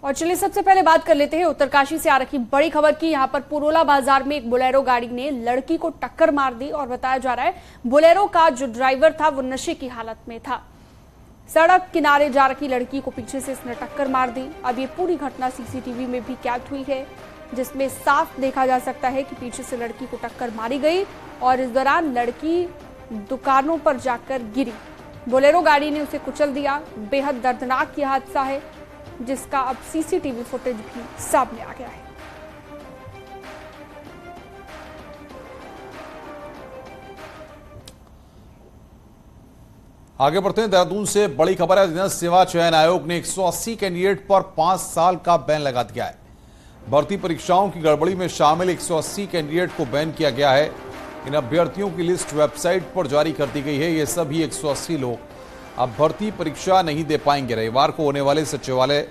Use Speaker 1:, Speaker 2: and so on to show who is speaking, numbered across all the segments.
Speaker 1: और चलिए सबसे पहले बात कर लेते हैं उत्तरकाशी से आ रखी बड़ी खबर की। यहाँ पर पुरोला बाजार में एक बोलेरो गाड़ी ने लड़की को टक्कर मार दी और बताया जा रहा है बोलेरो का जो ड्राइवर था वो नशे की हालत में था। सड़क किनारे जा रखी लड़की को पीछे से इसने टक्कर मार दी। अब ये पूरी घटना सीसीटीवी में भी कैद हुई है, जिसमें साफ देखा जा सकता है कि पीछे से लड़की को टक्कर मारी गई और इस दौरान लड़की दुकानों पर जाकर गिरी। बोलेरो गाड़ी ने उसे कुचल दिया। बेहद दर्दनाक यह हादसा है, जिसका अब सीसीटीवी फुटेज भी सामने आ गया है।
Speaker 2: आगे बढ़ते हैं। देहरादून से बड़ी खबर है। जन सेवा चयन आयोग ने 180 कैंडिडेट पर 5 साल का बैन लगा दिया है। भर्ती परीक्षाओं की गड़बड़ी में शामिल 180 कैंडिडेट को बैन किया गया है। इन अभ्यर्थियों की लिस्ट वेबसाइट पर जारी कर दी गई है। ये सभी 180 लोग अब भर्ती परीक्षा नहीं दे पाएंगे। रविवार को होने वाले सचिवालय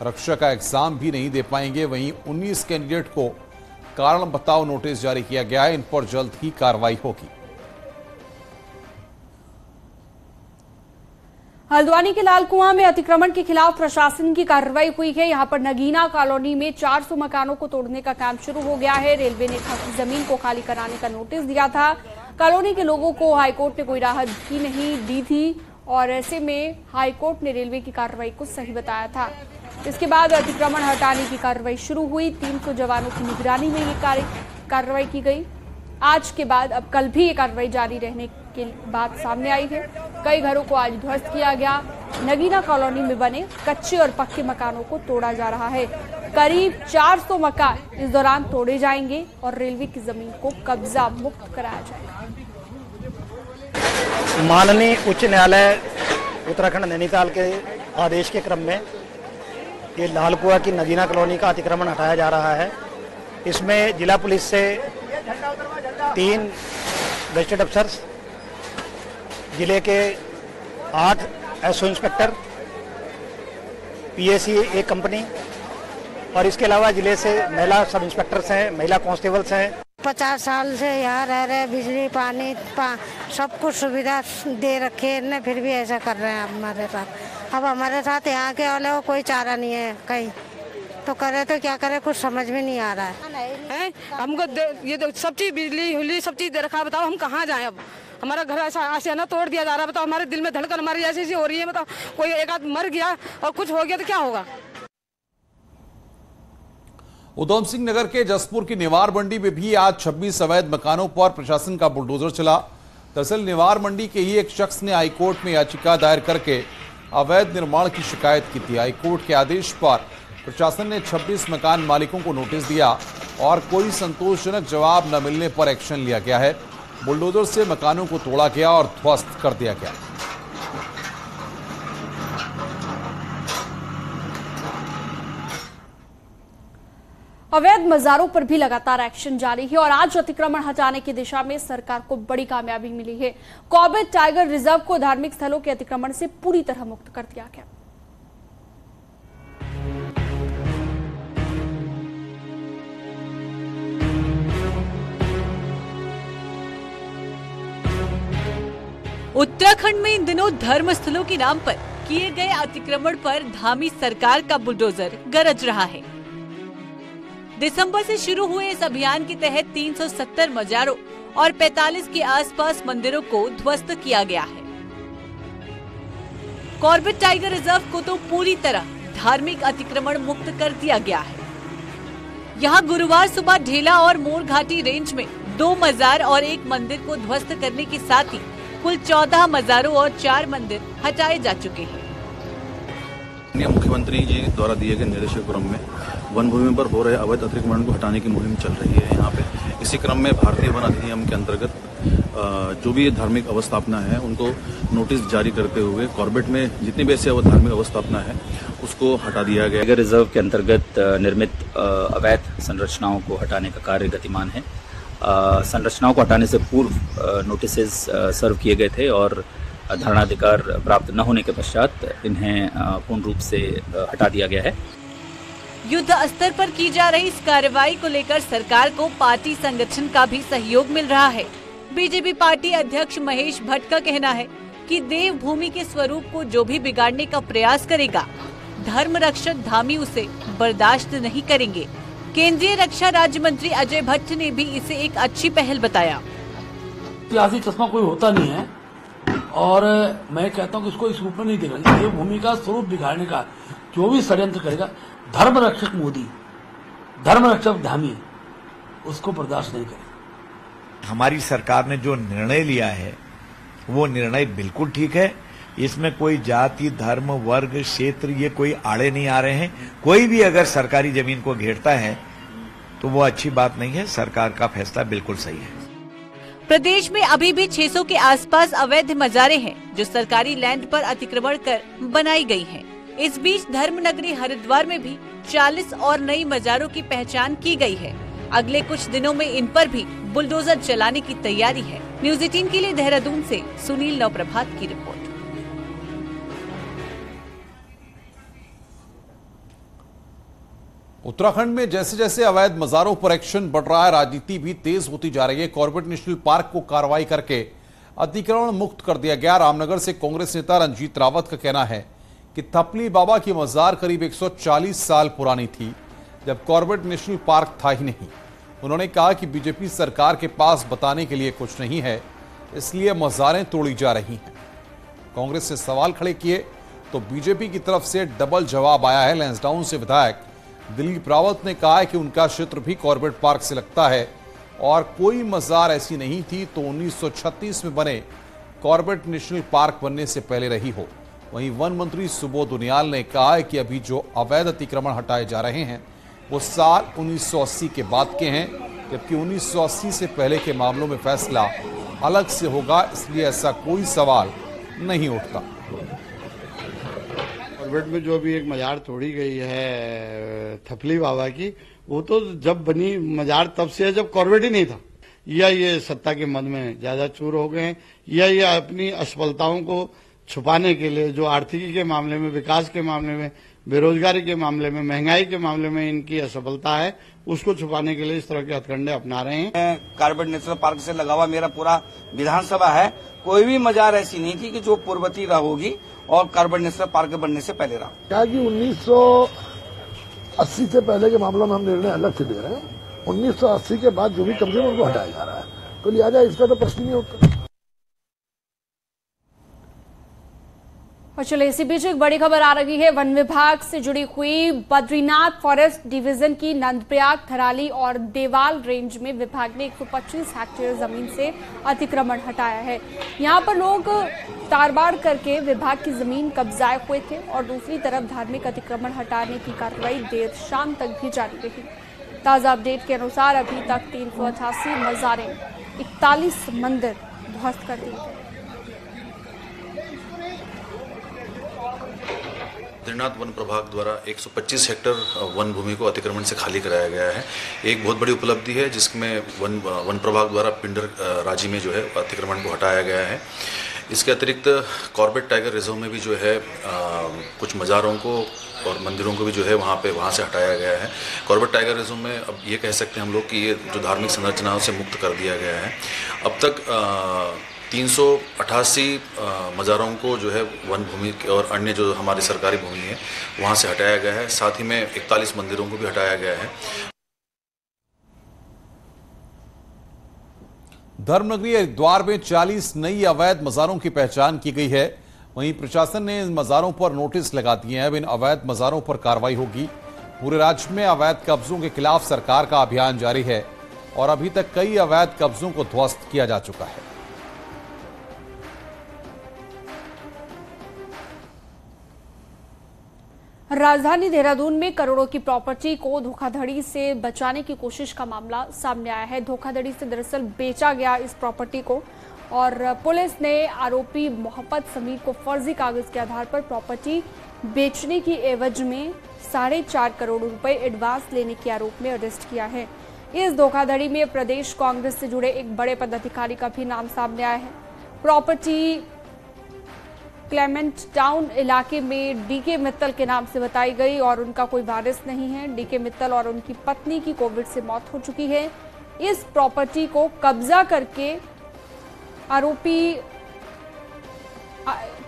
Speaker 2: रक्षा का एग्जाम भी नहीं दे पाएंगे। वहीं 19 कैंडिडेट को कारण बताओ नोटिस जारी किया गया है। इन पर जल्द ही कार्रवाई होगी।
Speaker 1: हल्द्वानी के लाल कुआं में अतिक्रमण के खिलाफ प्रशासन की कार्रवाई हुई है। यहां पर नगीना कॉलोनी में 400 मकानों को तोड़ने का काम शुरू हो गया है। रेलवे ने जमीन को खाली कराने का नोटिस दिया था। कॉलोनी के लोगों को हाईकोर्ट ने कोई राहत भी नहीं दी थी और ऐसे में हाईकोर्ट ने रेलवे की कार्रवाई को सही बताया था। इसके बाद अतिक्रमण हटाने की कार्रवाई शुरू हुई। 300 जवानों की निगरानी में ये कार्रवाई की गई। आज के बाद अब कल भी ये कार्रवाई जारी रहने की बात सामने आई है। कई घरों को आज ध्वस्त किया गया। नगीना कॉलोनी में बने कच्चे और पक्के मकानों को तोड़ा जा रहा है। करीब 400 मकान इस दौरान तोड़े जाएंगे और रेलवे की जमीन को कब्जा मुक्त कराया जाएगा।
Speaker 3: माननीय उच्च न्यायालय उत्तराखंड नैनीताल के आदेश के क्रम में ये लाल कुआं की नगीना कॉलोनी का अतिक्रमण हटाया जा रहा है। इसमें जिला पुलिस से 3 गजेटेड अफसर्स, जिले के 8 एसओ इंस्पेक्टर, पीएसी एक कंपनी और इसके अलावा जिले से महिला सब इंस्पेक्टर्स हैं, महिला कांस्टेबल्स हैं।
Speaker 4: 50 साल से यहाँ रह रहे, बिजली पानी सब कुछ सुविधा दे रखे हैं, फिर भी ऐसा कर रहे हैं हमारे साथ। अब हमारे साथ यहाँ के वाले को कोई चारा नहीं है, कहीं तो करे तो क्या करे, कुछ समझ में नहीं आ रहा है।
Speaker 5: हमको ये सब चीज बिजली हुली सब चीज दे रखा है। बताओ हम कहाँ जाएं? अब हमारा घर ऐसे ना तोड़ दिया जा रहा है। बताओ हमारे दिल में धड़कन हमारी ऐसी हो रही है। बताओ कोई एक आध मर गया और कुछ हो गया तो क्या होगा?
Speaker 2: उधम सिंह नगर के जसपुर की निवार मंडी में भी आज 26 अवैध मकानों पर प्रशासन का बुलडोजर चला। दरअसल निवार मंडी के ही एक शख्स ने हाईकोर्ट में याचिका दायर करके अवैध निर्माण की शिकायत की थी। हाईकोर्ट के आदेश पर प्रशासन ने 26 मकान मालिकों को नोटिस दिया और कोई संतोषजनक जवाब न मिलने पर एक्शन लिया गया है। बुलडोजर से मकानों को तोड़ा गया और ध्वस्त कर दिया गया।
Speaker 1: अवैध मजारों पर भी लगातार एक्शन जारी है और आज अतिक्रमण हटाने की दिशा में सरकार को बड़ी कामयाबी मिली है। कॉर्बेट टाइगर रिजर्व को धार्मिक स्थलों के अतिक्रमण से पूरी तरह मुक्त कर दिया गया।
Speaker 6: उत्तराखंड में इन दिनों धर्म स्थलों के नाम पर किए गए अतिक्रमण पर धामी सरकार का बुलडोजर गरज रहा है। दिसंबर से शुरू हुए इस अभियान के तहत 370 मजारों और 45 के आसपास मंदिरों को ध्वस्त किया गया है। कॉर्बेट टाइगर रिजर्व को तो पूरी तरह धार्मिक अतिक्रमण मुक्त कर दिया गया है। यहाँ गुरुवार सुबह ढेला और मोर घाटी रेंज में 2 मजार और 1 मंदिर को ध्वस्त करने के साथ ही कुल 14 मजारों और 4 मंदिर हटाए जा चुके हैं।
Speaker 7: मुख्यमंत्री जी द्वारा दिए गए निर्देश के क्रम में वन भूमि पर हो रहे अवैध अतिक्रमण को हटाने की मुहिम चल रही है यहाँ पे। इसी क्रम में भारतीय वन अधिनियम के अंतर्गत जो भी धार्मिक अवस्थापना है उनको नोटिस जारी करते हुए कॉर्बेट में जितनी भी ऐसी धार्मिक अवस्थापना है उसको हटा दिया गया।
Speaker 8: टाइगर रिजर्व के अंतर्गत निर्मित अवैध संरचनाओं को हटाने का कार्य गतिमान है। संरचनाओं को हटाने से पूर्व नोटिसेस सर्व किए गए थे और धरणाधिकार प्राप्त न होने के पश्चात इन्हें पूर्ण रूप से हटा दिया गया है।
Speaker 6: युद्ध स्तर पर की जा रही इस कार्रवाई को लेकर सरकार को पार्टी संगठन का भी सहयोग मिल रहा है। बीजेपी पार्टी अध्यक्ष महेश भट्ट का कहना है कि देवभूमि के स्वरूप को जो भी बिगाड़ने का प्रयास करेगा धर्म रक्षक धामी उसे बर्दाश्त नहीं करेंगे। केंद्रीय रक्षा राज्य मंत्री अजय भट्ट ने भी इसे एक अच्छी पहल बताया।
Speaker 9: सियासी चश्मा कोई होता नहीं है और मैं कहता हूं कि इसको इस रूप में नहीं देखना चाहिए। ये भूमि का स्वरूप बिगाड़ने का जो भी षड्यंत्र करेगा, धर्म रक्षक मोदी, धर्म रक्षक धामी, उसको बर्दाश्त नहीं करेगा।
Speaker 10: हमारी सरकार ने जो निर्णय लिया है वो निर्णय बिल्कुल ठीक है। इसमें कोई जाति, धर्म, वर्ग, क्षेत्र ये कोई आड़े नहीं आ रहे हैं। कोई भी अगर सरकारी जमीन को घेरता है तो वो अच्छी बात नहीं है। सरकार का फैसला बिल्कुल सही है।
Speaker 6: प्रदेश में अभी भी 600 के आसपास अवैध मजारे हैं जो सरकारी लैंड पर अतिक्रमण कर बनाई गई हैं। इस बीच धर्मनगरी हरिद्वार में भी 40 और नई मजारों की पहचान की गई है। अगले कुछ दिनों में इन पर भी बुलडोजर चलाने की तैयारी है। न्यूज़ 18 के लिए देहरादून से सुनील नवप्रभात की रिपोर्ट।
Speaker 2: उत्तराखंड में जैसे जैसे अवैध मजारों पर एक्शन बढ़ रहा है, राजनीति भी तेज होती जा रही है। कॉर्बेट नेशनल पार्क को कार्रवाई करके अतिक्रमण मुक्त कर दिया गया। रामनगर से कांग्रेस नेता रंजीत रावत का कहना है कि थपली बाबा की मजार करीब 140 साल पुरानी थी, जब कॉर्बेट नेशनल पार्क था ही नहीं। उन्होंने कहा कि बीजेपी सरकार के पास बताने के लिए कुछ नहीं है, इसलिए मजारें तोड़ी जा रही हैं। कांग्रेस से सवाल खड़े किए तो बीजेपी की तरफ से डबल जवाब आया है। लैंसडाउन से विधायक दिलीप रावत ने कहा है कि उनका क्षेत्र भी कॉर्बेट पार्क से लगता है और कोई मजार ऐसी नहीं थी तो 1936 में बने कॉर्बेट नेशनल पार्क बनने से पहले रही हो। वहीं वन मंत्री सुबोध उनियाल ने कहा है कि अभी जो अवैध अतिक्रमण हटाए जा रहे हैं वो साल 1980 के बाद के हैं, जबकि 1980 से पहले के मामलों में फैसला अलग से होगा, इसलिए ऐसा कोई सवाल नहीं उठता।
Speaker 11: कॉर्बेट में जो अभी एक मजार तोड़ी गई है थपली बाबा की, वो तो जब बनी मजार तब से है जब कॉर्बेट ही नहीं था। या ये सत्ता के मन में ज्यादा चूर हो गए हैं, या ये अपनी असफलताओं को छुपाने के लिए, जो आर्थिकी के मामले में, विकास के मामले में, बेरोजगारी के मामले में, महंगाई के मामले में इनकी असफलता है, उसको छुपाने के लिए इस तरह के हथकंडे अपना रहे हैं।
Speaker 12: कॉर्बेट नेशनल पार्क से लगा हुआ मेरा पूरा विधानसभा है, कोई भी मजार ऐसी नहीं थी कि जो पूर्ववती रहोगी और कॉर्बेट नेशनल पार्क बनने से पहले रहा।
Speaker 13: क्या कि 1980 से पहले के मामलों में हम निर्णय अलग से दे रहे हैं। 1980 के बाद जो भी कब्जे में उनको हटाया जा रहा है, तो लिहाजा इसका तो प्रश्न नहीं होता।
Speaker 1: और चलिए इसी बीच एक बड़ी खबर आ रही है वन विभाग से जुड़ी हुई। बद्रीनाथ फॉरेस्ट डिवीजन की नंदप्रयाग, थराली और देवाल रेंज में विभाग ने 125 हेक्टेयर जमीन से अतिक्रमण हटाया है। यहां पर लोग तारबाड़ करके विभाग की जमीन कब्जाए हुए थे और दूसरी तरफ धार्मिक अतिक्रमण हटाने की कार्रवाई देर शाम तक भी जारी रही। ताजा अपडेट के अनुसार अभी तक 388 मजारें, 41 मंदिर ध्वस्त कर दिए गए।
Speaker 7: बद्रीनाथ वन प्रभाग द्वारा 125 हेक्टेयर वन भूमि को अतिक्रमण से खाली कराया गया है। एक बहुत बड़ी उपलब्धि है जिसमें वन प्रभाग द्वारा पिंडर राजी में जो है अतिक्रमण को हटाया गया है। इसके अतिरिक्त कॉर्बेट टाइगर रिजर्व में भी जो है कुछ मज़ारों को और मंदिरों को भी जो है वहाँ से हटाया गया है। कॉर्बेट टाइगर रिजर्व में अब ये कह सकते हैं हम लोग कि ये जो धार्मिक संरचनाओं से मुक्त कर दिया गया है। अब तक 388 मज़ारों को जो है वन भूमि और अन्य जो हमारी सरकारी भूमि है वहाँ से हटाया गया है। साथ ही में 41 मंदिरों को भी हटाया गया है।
Speaker 2: धर्मनगरी हरिद्वार में 40 नई अवैध मज़ारों की पहचान की गई है। वहीं प्रशासन ने इन मज़ारों पर नोटिस लगा दिए हैं। अब इन अवैध मज़ारों पर कार्रवाई होगी। पूरे राज्य में अवैध कब्जों के खिलाफ सरकार का अभियान जारी है और अभी तक कई अवैध कब्जों को ध्वस्त किया जा चुका है।
Speaker 1: राजधानी देहरादून में करोड़ों की प्रॉपर्टी को धोखाधड़ी से बचाने की कोशिश का मामला सामने आया है। धोखाधड़ी से दरअसल बेचा गया इस प्रॉपर्टी को और पुलिस ने आरोपी मोहम्मद समीर को फर्जी कागज के आधार पर प्रॉपर्टी बेचने की एवज में 4.5 करोड़ रुपए एडवांस लेने के आरोप में अरेस्ट किया है। इस धोखाधड़ी में प्रदेश कांग्रेस से जुड़े एक बड़े पदाधिकारी का भी नाम सामने आया है। प्रॉपर्टी क्लेमेंट टाउन इलाके में डीके मित्तल के नाम से बताई गई और उनका कोई वारिस नहीं है। डीके मित्तल और उनकी पत्नी की कोविड से मौत हो चुकी है। इस प्रॉपर्टी को कब्जा करके आरोपी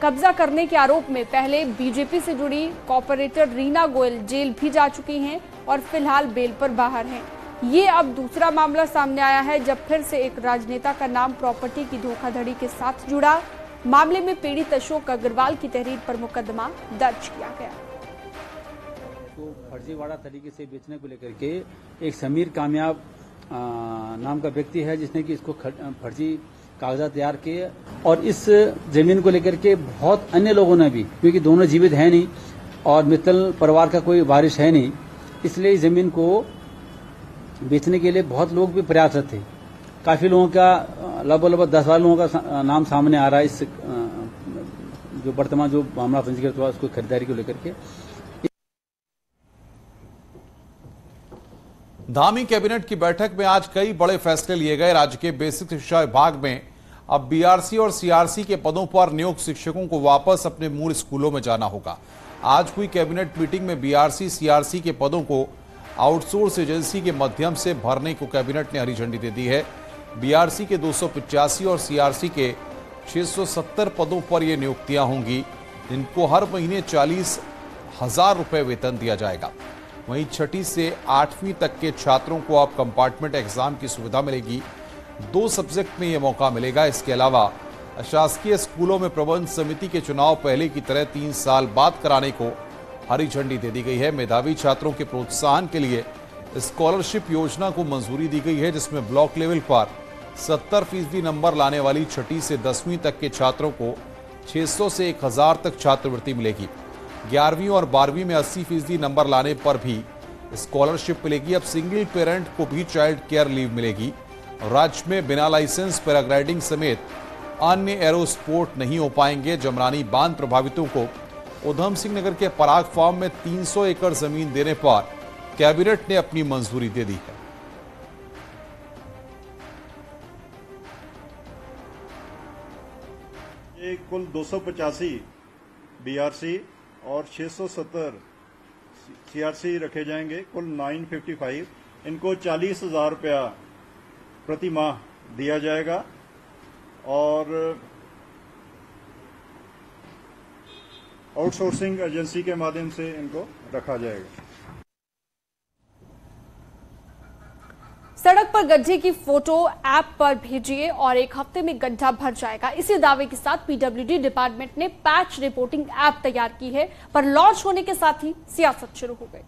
Speaker 1: कब्जा करने के आरोप में पहले बीजेपी से जुड़ी कॉर्पोरेटर रीना गोयल जेल भी जा चुकी हैं और फिलहाल बेल पर बाहर हैं। ये अब दूसरा मामला सामने आया है जब फिर से एक राजनेता का नाम प्रॉपर्टी की धोखाधड़ी के साथ जुड़ा। मामले में पीड़ित अशोक अग्रवाल की तहरीर पर मुकदमा दर्ज किया गया।
Speaker 14: तो फर्जीवाड़ा तरीके से बेचने को लेकर के एक समीर कामयाब नाम का व्यक्ति है जिसने कि इसको फर्जी कागजात तैयार किए और इस जमीन को लेकर के बहुत अन्य लोगों ने भी, क्योंकि दोनों जीवित है नहीं और मित्तल परिवार का कोई वारिस है नहीं, इसलिए इस जमीन को बेचने के लिए बहुत लोग भी प्रयासरत थे। काफी लोगों का लगभग 10-12 लोगों का नाम सामने आ रहा है इस जो वर्तमान जो मामला पंजीकृत हुआ उसको खरीदारी को लेकर के।
Speaker 2: धामी कैबिनेट की बैठक में आज कई बड़े फैसले लिए गए। राज्य के बेसिक शिक्षा विभाग में अब बीआरसी और सीआरसी के पदों पर नियुक्त शिक्षकों को वापस अपने मूल स्कूलों में जाना होगा। आज हुई कैबिनेट मीटिंग में बीआरसी सीआरसी के पदों को आउटसोर्स एजेंसी के माध्यम से भरने को कैबिनेट ने हरी झंडी दे दी है। बीआरसी के 285 और सीआरसी के 670 पदों पर ये नियुक्तियां होंगी। इनको हर महीने 40,000 रुपए वेतन दिया जाएगा। वहीं 6ठी से 8वीं तक के छात्रों को अब कंपार्टमेंट एग्जाम की सुविधा मिलेगी। 2 सब्जेक्ट में यह मौका मिलेगा। इसके अलावा अशासकीय स्कूलों में प्रबंध समिति के चुनाव पहले की तरह 3 साल बाद कराने को हरी झंडी दे दी गई है। मेधावी छात्रों के प्रोत्साहन के लिए स्कॉलरशिप योजना को मंजूरी दी गई है, जिसमें ब्लॉक लेवल पर 70% नंबर लाने वाली 6ठी से 10वीं तक के छात्रों को 600 से 1000 तक छात्रवृत्ति मिलेगी। 11वीं और 12वीं में 80% नंबर लाने पर भी स्कॉलरशिप मिलेगी। अब सिंगल पेरेंट को भी चाइल्ड केयर लीव मिलेगी। राज्य में बिना लाइसेंस पैराग्लाइडिंग समेत अन्य एरो स्पोर्ट नहीं हो पाएंगे। जमरानी बांध प्रभावितों को उधम सिंह नगर के पराग फार्म में 300 एकड़ जमीन देने पर कैबिनेट ने अपनी मंजूरी दे दी है।
Speaker 15: ये कुल 285 बीआरसी और 670 सीआरसी रखे जाएंगे, कुल 955। इनको 40,000 रुपया प्रति माह दिया जाएगा और आउटसोर्सिंग एजेंसी के माध्यम से इनको रखा जाएगा।
Speaker 1: सड़क पर गड्ढे की फोटो ऐप पर भेजिए और 1 हफ्ते में गड्ढा भर जाएगा। इसी दावे के साथ पीडब्ल्यूडी डिपार्टमेंट ने पैच रिपोर्टिंग ऐप तैयार की है, पर लॉन्च होने के साथ ही सियासत शुरू हो गई।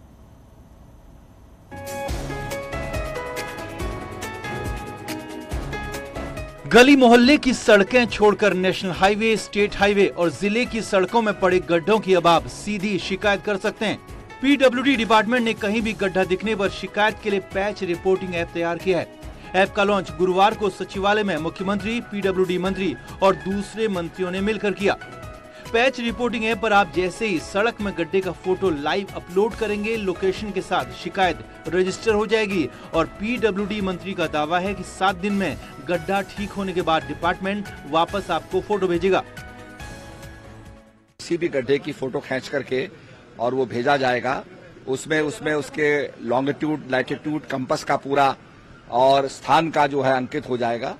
Speaker 16: गली मोहल्ले की सड़कें छोड़कर नेशनल हाईवे, स्टेट हाईवे और जिले की सड़कों में पड़े गड्ढों की अब आप सीधी शिकायत कर सकते हैं। पीडब्ल्यूडी डिपार्टमेंट ने कहीं भी गड्ढा दिखने पर शिकायत के लिए पैच रिपोर्टिंग ऐप तैयार किया है। ऐप का लॉन्च गुरुवार को सचिवालय में मुख्यमंत्री, पीडब्ल्यूडी मंत्री और दूसरे मंत्रियों ने मिलकर किया। पैच रिपोर्टिंग ऐप पर आप जैसे ही सड़क में गड्ढे का फोटो लाइव अपलोड करेंगे, लोकेशन के साथ शिकायत रजिस्टर हो जाएगी और पीडब्ल्यूडी मंत्री का दावा है कि 7 दिन में गड्ढा ठीक होने के बाद डिपार्टमेंट वापस आपको फोटो भेजेगा।
Speaker 17: किसी भी गड्ढे की फोटो खींच करके और वो भेजा जाएगा, उसमें उसके लॉन्गिट्यूड, लैटिट्यूड, कंपास का पूरा और स्थान का जो है अंकित हो जाएगा।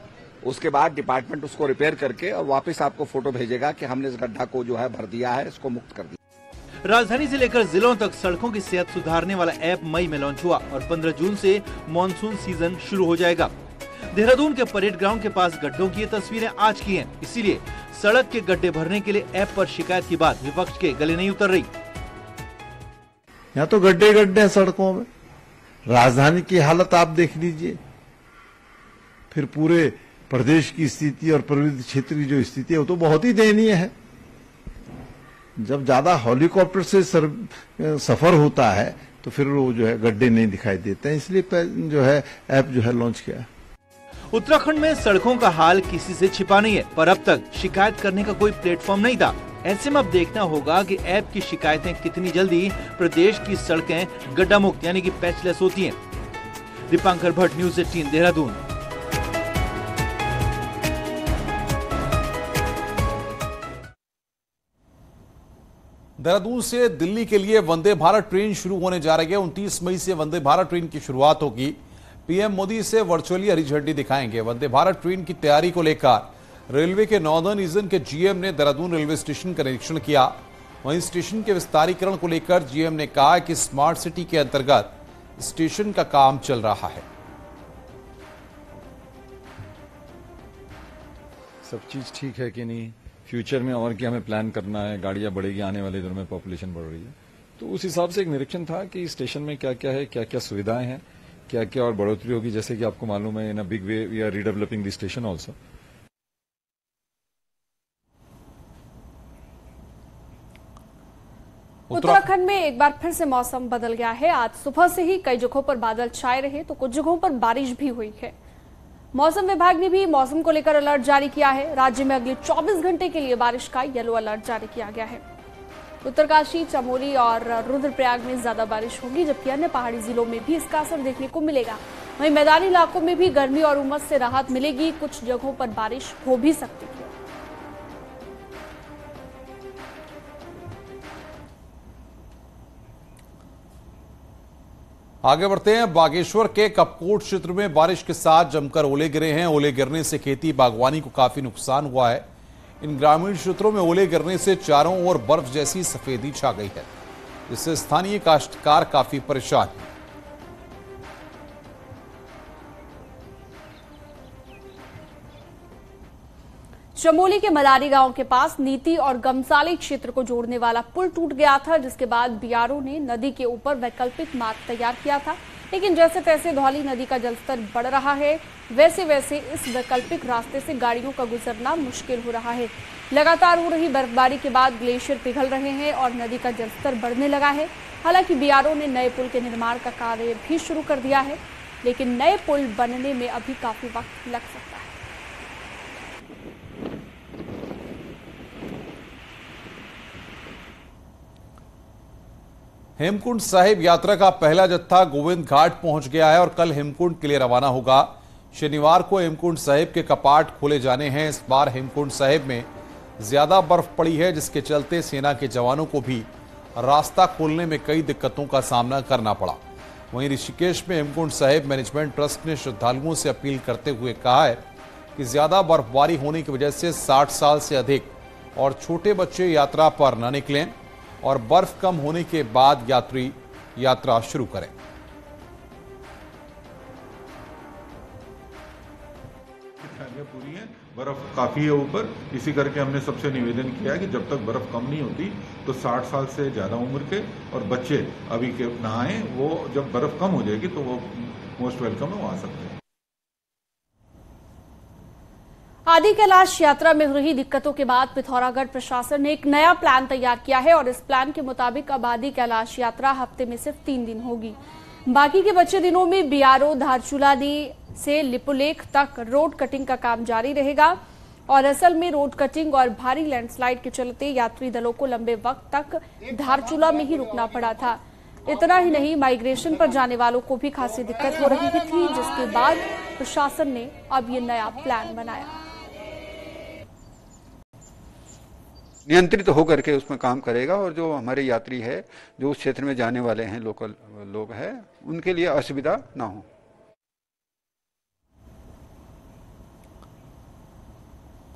Speaker 17: उसके बाद डिपार्टमेंट उसको रिपेयर करके और वापस आपको फोटो भेजेगा कि हमने इस गड्ढा को जो है भर दिया है, इसको मुक्त कर दिया।
Speaker 16: राजधानी से लेकर जिलों तक सड़कों की सेहत सुधारने वाला ऐप मई में लॉन्च हुआ और 15 जून से मॉनसून सीजन शुरू हो जाएगा। देहरादून के परेड ग्राउंड के पास गड्ढों की ये तस्वीरें आज की हैं, इसीलिए सड़क के गड्ढे भरने के लिए ऐप पर शिकायत की बात विपक्ष के गले नहीं उतर रही।
Speaker 18: यहाँ तो गड्ढे गड्ढे हैं सड़कों में। राजधानी की हालत आप देख लीजिए, फिर पूरे प्रदेश की स्थिति और प्रवृत्ति क्षेत्र की जो स्थिति है वो तो बहुत ही दयनीय है। जब ज्यादा हेलीकॉप्टर से सफर होता है तो फिर वो जो है गड्ढे नहीं दिखाई देते हैं, इसलिए जो है ऐप जो है लॉन्च किया।
Speaker 16: उत्तराखंड में सड़कों का हाल किसी से छिपा नहीं है, पर अब तक शिकायत करने का कोई प्लेटफॉर्म नहीं था। ऐसे में अब देखना होगा कि ऐप की शिकायतें कितनी जल्दी प्रदेश की सड़कें गड्ढा मुक्त यानी कि पैचलेस होती हैं। दीपांकर भट्ट, न्यूज़ 18 देहरादून।
Speaker 2: देहरादून से दिल्ली के लिए वंदे भारत ट्रेन शुरू होने जा रही है। 29 मई से वंदे भारत ट्रेन की शुरुआत होगी। पीएम मोदी से वर्चुअली हरी झंडी दिखाएंगे। वंदे भारत ट्रेन की तैयारी को लेकर रेलवे के नॉर्दर्न रीजन के जीएम ने देहरादून रेलवे स्टेशन का निरीक्षण किया। वहीं स्टेशन के विस्तारीकरण को लेकर जीएम ने कहा कि स्मार्ट सिटी के अंतर्गत स्टेशन का काम चल रहा है।
Speaker 19: सब चीज ठीक है कि नहीं, फ्यूचर में और क्या हमें प्लान करना है, गाड़ियां बढ़ेगी, आने वाले दिनों में पॉपुलेशन बढ़ रही है, तो उस हिसाब से एक निरीक्षण था कि स्टेशन में क्या क्या है, क्या क्या सुविधाएं हैं, क्या क्या और बढ़ोतरी होगी। जैसे कि आपको मालूम है in a big way we are redeveloping the station also.
Speaker 1: Uttarakhand में एक बार फिर से मौसम बदल गया है। आज सुबह से ही कई जगहों पर बादल छाए रहे तो कुछ जगहों पर बारिश भी हुई है। मौसम विभाग ने भी मौसम को लेकर अलर्ट जारी किया है। राज्य में अगले 24 घंटे के लिए बारिश का येलो अलर्ट जारी किया गया है। उत्तरकाशी, चमोली और रुद्रप्रयाग में ज्यादा बारिश होगी, जबकि अन्य पहाड़ी जिलों में भी इसका असर देखने को मिलेगा। वहीं मैदानी इलाकों में भी गर्मी और उमस से राहत मिलेगी। कुछ जगहों पर बारिश हो भी सकती है।
Speaker 2: आगे बढ़ते हैं। बागेश्वर के कपकोट क्षेत्र में बारिश के साथ जमकर ओले गिरे हैं। ओले गिरने से खेती बागवानी को काफी नुकसान हुआ है। इन ग्रामीण क्षेत्रों में ओले गिरने से चारों ओर बर्फ जैसी सफेदी छा गई है, जिससे स्थानीय काश्तकार काफी परेशान हैं।
Speaker 1: चमोली के मलारी गांव के पास नीति और गमसाली क्षेत्र को जोड़ने वाला पुल टूट गया था, जिसके बाद बीआरओ ने नदी के ऊपर वैकल्पिक मार्ग तैयार किया था। लेकिन जैसे तैसे धौली नदी का जलस्तर बढ़ रहा है, वैसे वैसे इस वैकल्पिक रास्ते से गाड़ियों का गुजरना मुश्किल हो रहा है। लगातार हो रही बर्फबारी के बाद ग्लेशियर पिघल रहे हैं और नदी का जलस्तर बढ़ने लगा है। हालांकि बीआरओ ने नए पुल के निर्माण का कार्य भी शुरू कर दिया है, लेकिन नए पुल बनने में अभी काफी वक्त लग सकता है।
Speaker 2: हेमकुंड साहिब यात्रा का पहला जत्था गोविंद घाट पहुंच गया है और कल हेमकुंड के लिए रवाना होगा। शनिवार को हेमकुंड साहिब के कपाट खोले जाने हैं। इस बार हेमकुंड साहिब में ज्यादा बर्फ पड़ी है, जिसके चलते सेना के जवानों को भी रास्ता खोलने में कई दिक्कतों का सामना करना पड़ा। वहीं ऋषिकेश में हेमकुंड साहिब मैनेजमेंट ट्रस्ट ने श्रद्धालुओं से अपील करते हुए कहा है कि ज्यादा बर्फबारी होने की वजह से 60 साल से अधिक और छोटे बच्चे यात्रा पर न निकलें और बर्फ कम होने के बाद यात्री यात्रा शुरू करें।
Speaker 20: पूरी है, बर्फ काफी है ऊपर, इसी करके हमने सबसे निवेदन किया कि जब तक बर्फ कम नहीं होती तो 60 साल से ज्यादा उम्र के और बच्चे अभी के नहाएं। वो जब बर्फ कम हो जाएगी तो वो मोस्ट वेलकम है, वो आ सकते हैं।
Speaker 1: आदि कैलाश यात्रा में हो रही दिक्कतों के बाद पिथौरागढ़ प्रशासन ने एक नया प्लान तैयार किया है और इस प्लान के मुताबिक अब आदि कैलाश यात्रा हफ्ते में सिर्फ 3 दिन होगी। बाकी के बचे दिनों में बीआरओ धारचूलादी से लिपुलेख तक रोड कटिंग का काम जारी रहेगा और असल में रोड कटिंग और भारी लैंडस्लाइड के चलते यात्री दलों को लंबे वक्त तक धारचूला में ही रुकना पड़ा था। इतना ही नहीं, माइग्रेशन पर जाने वालों को भी खासी दिक्कत हो रही थी, जिसके बाद प्रशासन ने अब ये नया प्लान बनाया।
Speaker 21: नियंत्रित होकर के उसमें काम करेगा और जो हमारे यात्री है, जो उस क्षेत्र में जाने वाले हैं, लोकल लोग हैं, उनके लिए असुविधा ना हो।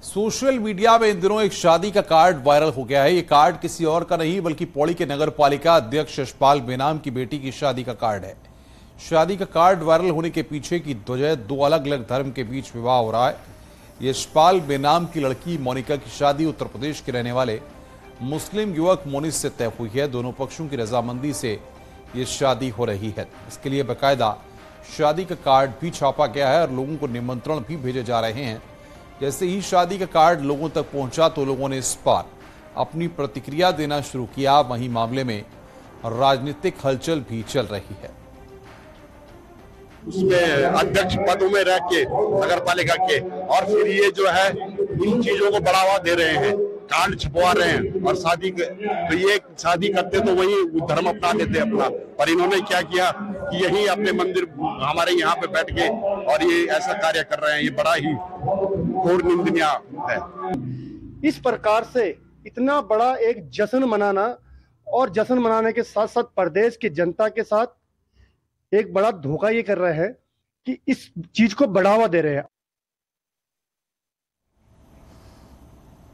Speaker 2: सोशल मीडिया में इन दिनों एक शादी का कार्ड वायरल हो गया है। ये कार्ड किसी और का नहीं बल्कि पौड़ी के नगर पालिका अध्यक्ष यशपाल बेनाम की बेटी की शादी का कार्ड है। शादी का कार्ड वायरल होने के पीछे की वजह 2 अलग अलग धर्म के बीच विवाह हो रहा है। यशपाल बेनाम की लड़की मोनिका की शादी उत्तर प्रदेश के रहने वाले मुस्लिम युवक मोनिस से तय हुई है। दोनों पक्षों की रजामंदी से ये शादी हो रही है। इसके लिए बाकायदा शादी का कार्ड भी छापा गया है और लोगों को निमंत्रण भी भेजे जा रहे हैं। जैसे ही शादी का कार्ड लोगों तक पहुंचा तो लोगों ने इस पर अपनी प्रतिक्रिया देना शुरू किया। वहीं मामले में राजनीतिक हलचल भी चल रही है।
Speaker 22: उसमें अध्यक्ष पदों में रह के नगर पालिका के और फिर ये जो है इन चीजों को बढ़ावा दे रहे हैं, कार्ड छपवा रहे हैं और शादी तो ये शादी करते तो वही धर्म अपना देते अपना, पर इन्होंने क्या किया कि यही अपने मंदिर हमारे यहाँ पे बैठ के और ये ऐसा कार्य कर रहे हैं। ये बड़ा ही घोर निंदनीय है।
Speaker 23: इस प्रकार से इतना बड़ा एक जश्न मनाना और जश्न मनाने के साथ साथ प्रदेश की जनता के साथ एक बड़ा धोखा ये कर रहे हैं कि इस चीज को बढ़ावा दे रहे हैं।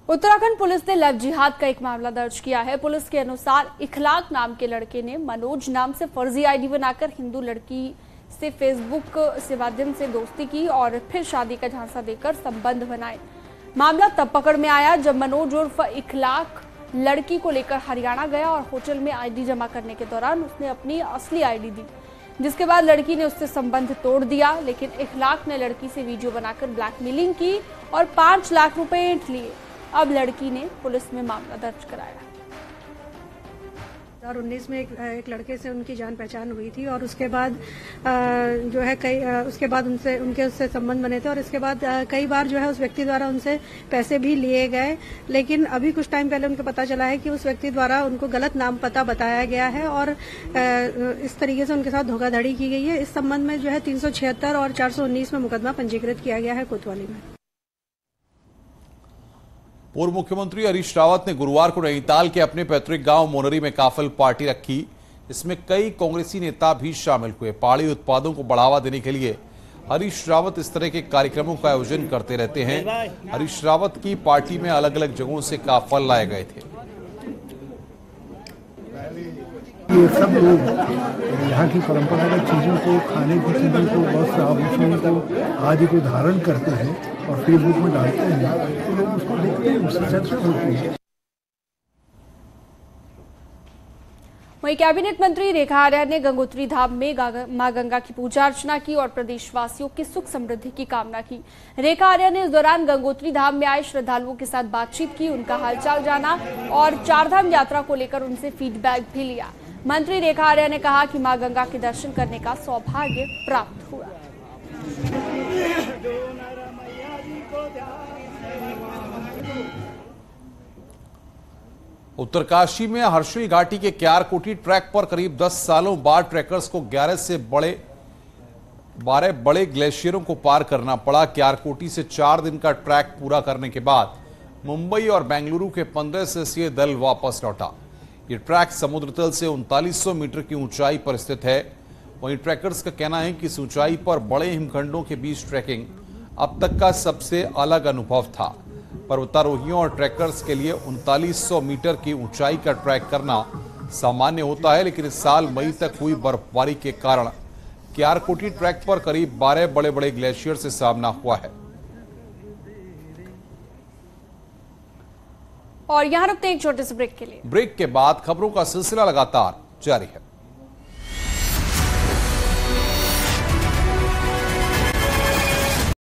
Speaker 1: उत्तराखंड पुलिस ने लव जिहाद का एक मामला दर्ज किया है। पुलिस के अनुसार इखलाक नाम के लड़के ने मनोज नाम से फर्जी आईडी बनाकर हिंदू लड़की से फेसबुक से माध्यम से दोस्ती की और फिर शादी का झांसा देकर संबंध बनाए। मामला तब पकड़ में आया जब मनोज उर्फ इखलाक लड़की को लेकर हरियाणा गया और होटल में आईडी जमा करने के दौरान उसने अपनी असली आईडी दी, जिसके बाद लड़की ने उससे संबंध तोड़ दिया। लेकिन इखलाक ने लड़की से वीडियो बनाकर ब्लैकमेलिंग की और 5 लाख रुपए ऐंठ लिए। अब लड़की ने पुलिस में मामला दर्ज कराया।
Speaker 3: 2019 में एक लड़के से उनकी जान पहचान हुई थी और उसके बाद जो है उसके बाद उससे संबंध बने थे और इसके बाद कई बार जो है उस व्यक्ति द्वारा उनसे पैसे भी लिए गए। लेकिन अभी कुछ टाइम पहले उनको पता चला है कि उस व्यक्ति द्वारा उनको गलत नाम पता बताया गया है और इस तरीके से उनके साथ धोखाधड़ी की गई है। इस संबंध में जो है 376 और 419 में मुकदमा पंजीकृत किया गया है कोतवाली में।
Speaker 2: पूर्व मुख्यमंत्री हरीश रावत ने गुरुवार को नैनीताल के अपने पैतृक गांव मोनरी में काफिल पार्टी रखी। इसमें कई कांग्रेसी नेता भी शामिल हुए। पहाड़ी उत्पादों को बढ़ावा देने के लिए हरीश रावत इस तरह के कार्यक्रमों का आयोजन करते रहते हैं। हरीश रावत की पार्टी में अलग अलग जगहों से काफिल लाए गए थे।
Speaker 4: ये सब लोग यहाँ की परंपरागत चीजों को, खाने की चीजों को, वस्त्र आभूषणों को आदि को धारण करते हैं और फेसबुक में डालते हैं, तो लोग उसको देखते हैं, उससे चर्चा होती है।
Speaker 1: वहीं कैबिनेट मंत्री रेखा आर्या ने गंगोत्री धाम में मां गंगा की पूजा अर्चना की और प्रदेशवासियों की सुख समृद्धि की कामना की। रेखा आर्या ने इस दौरान गंगोत्री धाम में आए श्रद्धालुओं के साथ बातचीत की, उनका हालचाल जाना और चारधाम यात्रा को लेकर उनसे फीडबैक भी लिया। मंत्री रेखा आर्या ने कहा कि मां गंगा के दर्शन करने का सौभाग्य प्राप्त हुआ।
Speaker 2: उत्तरकाशी में हर्षिल घाटी के क्यारकोटी ट्रैक पर करीब 10 सालों बाद ट्रैकर्स को 11 से 12 बड़े ग्लेशियरों को पार करना पड़ा। क्यारकोटी से 4 दिन का ट्रैक पूरा करने के बाद मुंबई और बेंगलुरु के 15 सदस्यीय दल वापस लौटा। ये ट्रैक समुद्र तल से 3900 मीटर की ऊंचाई पर स्थित है। वहीं ट्रैकर्स का कहना है कि इस ऊंचाई पर बड़े हिमखंडों के बीच ट्रैकिंग अब तक का सबसे अलग अनुभव था। पर्वतारोहियों और ट्रैकर्स के लिए 3900 मीटर की ऊंचाई का ट्रैक करना सामान्य होता है, लेकिन इस साल मई तक हुई बर्फबारी के कारण क्यारकोटी ट्रैक पर करीब 12 बड़े बड़े ग्लेशियर से सामना हुआ है।
Speaker 1: और यहां रुकते हैं एक छोटे से ब्रेक के लिए।
Speaker 2: ब्रेक के बाद खबरों का सिलसिला लगातार जारी है।